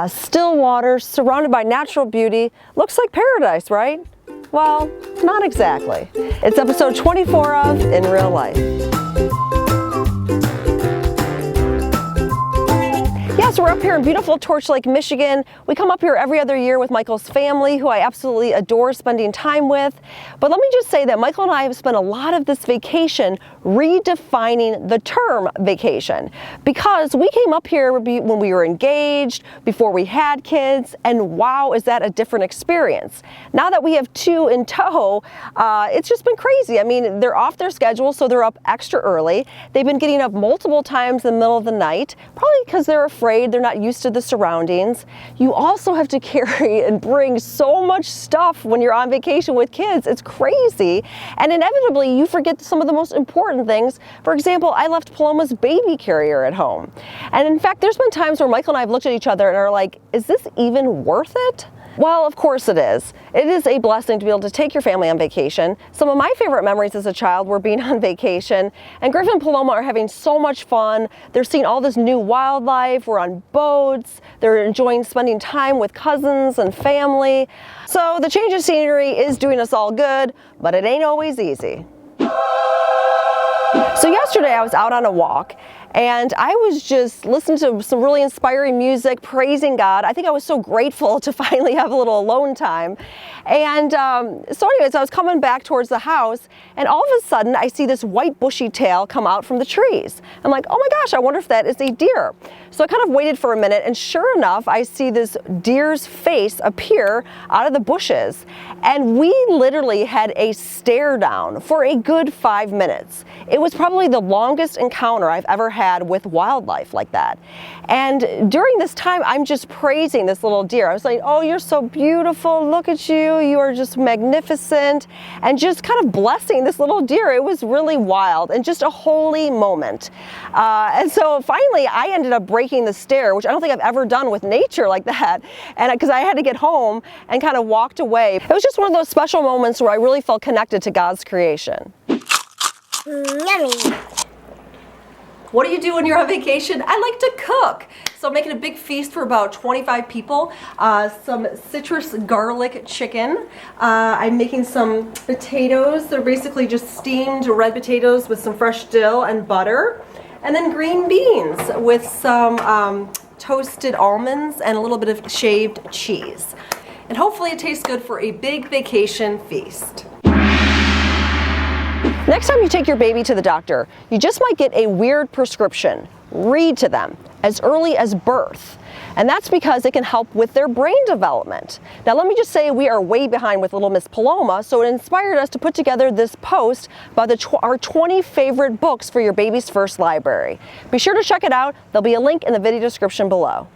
Still water, surrounded by natural beauty. Looks like paradise, right? Well, not exactly. It's episode 24 of In Real Life. So we're up here in beautiful Torch Lake, Michigan. We come up here every other year with Michael's family, who I absolutely adore spending time with. But let me just say that Michael and I have spent a lot of this vacation redefining the term vacation, because we came up here when we were engaged, before we had kids, and wow, is that a different experience. Now that we have two in tow, it's just been crazy. I mean, they're off their schedule, so they're up extra early. They've been getting up multiple times in the middle of the night, probably because they're afraid, they're not used to the surroundings. You also have to carry and bring so much stuff when you're on vacation with kids. It's crazy. And inevitably, you forget some of the most important things. For example, I left Paloma's baby carrier at home. And in fact, there's been times where Michael and I have looked at each other and are like, is this even worth it? Well, of course it is. It is a blessing to be able to take your family on vacation. Some of my favorite memories as a child were being on vacation, and Griff and Paloma are having so much fun. They're seeing all this new wildlife. We're on boats. They're enjoying spending time with cousins and family. So the change of scenery is doing us all good, but it ain't always easy. So yesterday I was out on a walk, and I was just listening to some really inspiring music, praising God. I think I was so grateful to finally have a little alone time. And so anyways, I was coming back towards the house, and all of a sudden I see this white bushy tail come out from the trees. I'm like, oh my gosh, I wonder if that is a deer. So I kind of waited for a minute, and sure enough, I see this deer's face appear out of the bushes. And we literally had a stare down for a good 5 minutes. It was probably the longest encounter I've ever had with wildlife like that. And during this time, I'm just praising this little deer. I was like, oh, you're so beautiful. Look at you. You are just magnificent. And just kind of blessing this little deer. It was really wild and just a holy moment. And so finally, I ended up breaking the stare, which I don't think I've ever done with nature like that. And because I had to get home and kind of walked away. It was just one of those special moments where I really felt connected to God's creation. Yummy. What do you do when you're on vacation? I like to cook. So I'm making a big feast for about 25 people. Some citrus garlic chicken. I'm making some potatoes. They're basically just steamed red potatoes with some fresh dill and butter. And then green beans with some toasted almonds and a little bit of shaved cheese. And hopefully it tastes good for a big vacation feast. Next time you take your baby to the doctor, you just might get a weird prescription. Read to them as early as birth. And that's because it can help with their brain development. Now let me just say we are way behind with little Miss Paloma, so it inspired us to put together this post about our 20 favorite books for your baby's first library. Be sure to check it out. There'll be a link in the video description below.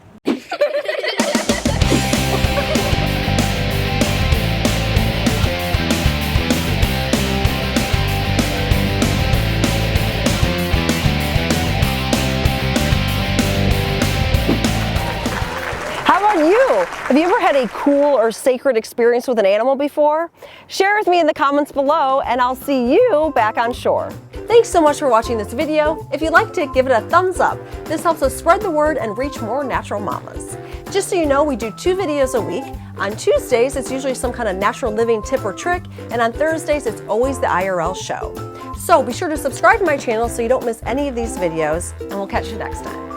Have you ever had a cool or sacred experience with an animal before? Share with me in the comments below, and I'll see you back on shore. Thanks so much for watching this video. If you liked it, give it a thumbs up. This helps us spread the word and reach more natural mamas. Just so you know, we do 2 videos a week. On Tuesdays, it's usually some kind of natural living tip or trick, and on Thursdays, it's always the IRL show. So be sure to subscribe to my channel so you don't miss any of these videos, and we'll catch you next time.